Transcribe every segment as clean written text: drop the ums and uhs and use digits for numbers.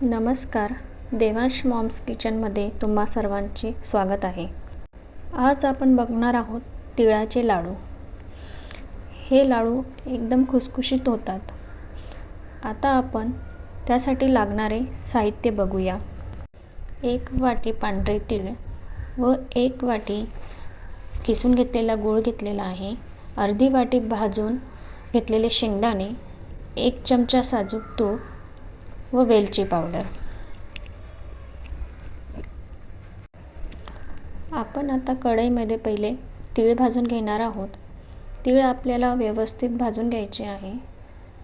नमस्कार. देवांश मॉम्स किचनमध्ये तुम्हा सर्वांचे स्वागत आहे. आज आपण बघणार आहोत तिळाचे लाडू. हे लाडू एकदम खुसखुशीत होतात. आता आपण त्यासाठी लागणारे साहित्य बघूया. 1 वाटी पांढरे तीळ व 1 वाटी किसून घेतलेला गूळ घेतलेला आहे. अर्धी वाटी भाजून घेतलेले शेंगदाणे, 1 चमचा साजूक तूप व वेलची पावडर. आपण आता कढईमध्ये पहिले तीळ भाजून घेणार आहोत. तीळ आपल्याला व्यवस्थित भाजून घ्यायचे आहे.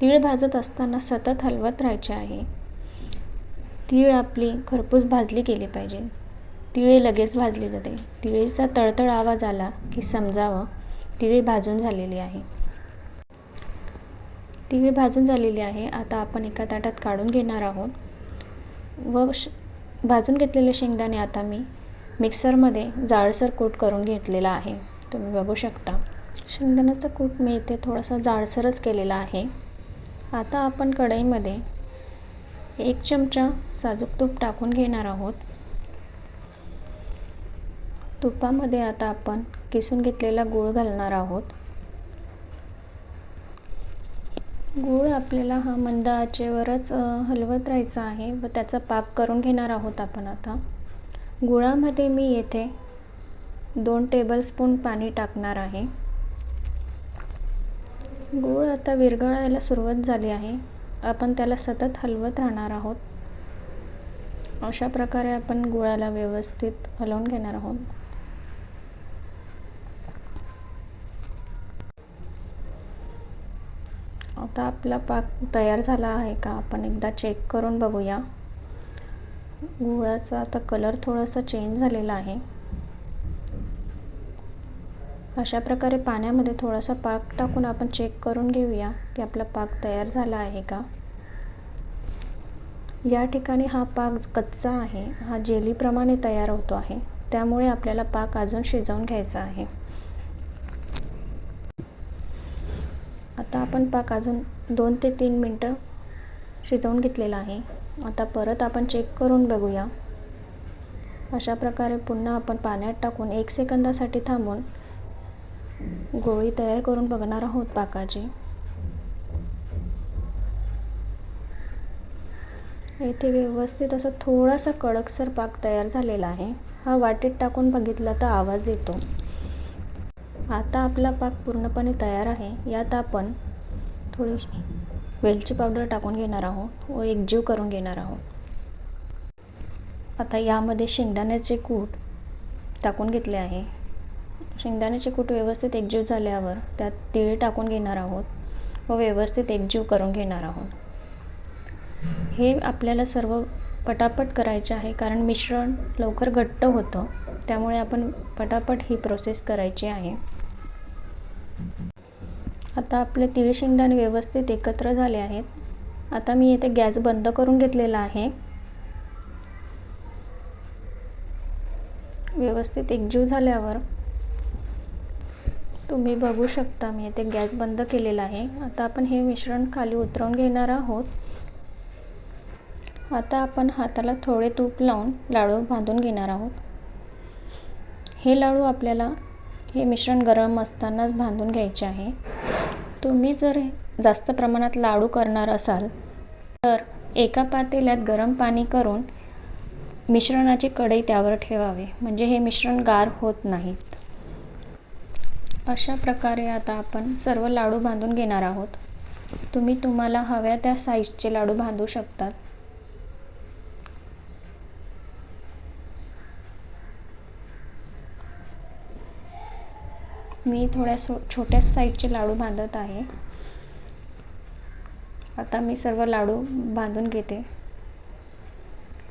तीळ भाजत असताना सतत हलवत राहायचे आहे. तीळ आपली खरपूस भाजली गेली पाहिजे. तीळ लगेच भाजली जाते. तिळीचा तळतळ आवाज आला की समजावं तीळ भाजून झालेली आहे. तीळ भाजून झालेली आहे. आता आपण एका ताटात काढून घेणार आहोत व भाजून घेतलेले शेंगदाणे आता मी मिक्सरमध्ये जाडसर कूट करून घेतलेला आहे. तुम्ही बघू शकता शेंगदाण्याचा कूट मी इथे थोडासा जाडसरच केलेला आहे. आता आपण कढईमध्ये 1 चमचा साजूक तूप टाकून घेणार आहोत. तुपामध्ये आता आपण किसून घेतलेला गूळ घालणार आहोत. गूळ आपल्याला हा मंद आचेवरच हलवत राहायचा आहे व त्याचा पाक करून घेणार आहोत आपण. आता गुळामध्ये मी येथे 2 टेबलस्पून पाणी टाकणार आहे. गूळ आता विरघळायला सुरुवात झाली आहे. आपण त्याला सतत हलवत राहणार आहोत. अशा प्रकारे आपण गुळाला व्यवस्थित हलवून घेणार आहोत. आता आपला पाक तयार झाला आहे का आपण एकदा चेक करून बघूया. गुळाचा आता कलर थोडासा चेंज झालेला आहे. अशा प्रकारे पाण्यामध्ये थोडासा पाक टाकून आपण चेक करून घेऊया की आपला पाक तयार झाला आहे का. या ठिकाणी हा पाक कच्चा आहे. हा जेलीप्रमाणे तयार होतो आहे. त्यामुळे आपल्याला पाक अजून शिजवून घ्यायचा आहे. आता आपण पाक अजून 2 ते 3 मिनटं शिजवून घेतलेला आहे. आता परत आपण चेक करून बघूया. अशा प्रकारे पुन्हा आपण पाण्यात टाकून 1 सेकंदासाठी थांबून गोळी तयार करून बघणार आहोत पाकाची. येथे व्यवस्थित असा थोडासा कडकसर पाक तयार झालेला आहे. हा वाटीत टाकून बघितला तर आवाज येतो. आता आपला पाक पूर्णपणे तयार आहे. यात आपण थोडीशी वेलची पावडर टाकून घेणार आहोत व एकजीव करून घेणार आहोत. आता यामध्ये शेंगदाण्याचे कूट टाकून घेतले आहे. शेंगदाण्याचे कूट व्यवस्थित एकजीव झाल्यावर त्यात तीळ टाकून घेणार आहोत व व्यवस्थित एकजीव करून घेणार आहोत. हे आपल्याला सर्व पटापट करायचे आहे कारण मिश्रण लवकर घट्ट होतं. त्यामुळे आपण पटापट ही प्रोसेस करायची आहे. आता आपले तीळ शेंगदाणे व्यवस्थित एकत्र झाले आहेत. आता मी येथे गॅस बंद करून घेतलेला आहे. व्यवस्थित एकजीव झाल्यावर तुम्ही बघू शकता मी येथे गॅस बंद केलेला आहे. आता आपण हे मिश्रण खाली उतरवून घेणार आहोत. आता आपण हाताला थोडे तूप लावून लाडू बांधून घेणार आहोत. हे लाडू आपल्याला हे मिश्रण गरम असतानाच बांधून घ्यायचे आहे. तुम्ही जर जास्त प्रमाणात लाडू करणार असाल तर एका पातेल्यात गरम पाणी करून मिश्रणाची कढई त्यावर ठेवावे म्हणजे हे मिश्रण गार होत नाहीत. अशा प्रकारे आता आपण सर्व लाडू बांधून घेणार आहोत. तुम्ही तुम्हाला हव्या त्या साईजचे लाडू बांधू शकतात. मी थोड्या छोट्या साईजचे लाडू बांधत आहे. आता मी सर्व लाडू बांधून घेते.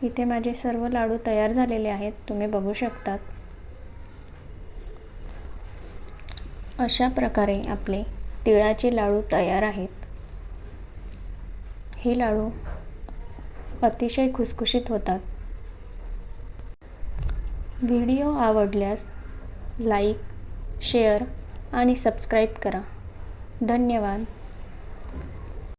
इथे माझे सर्व लाडू तयार झालेले आहेत. तुम्ही बघू शकतात. अशा प्रकारे आपले तिळाचे लाडू तयार आहेत. हे लाडू अतिशय खुसखुशीत होतात. व्हिडिओ आवडल्यास लाईक, शेअर आणि सबस्क्राईब करा. धन्यवाद.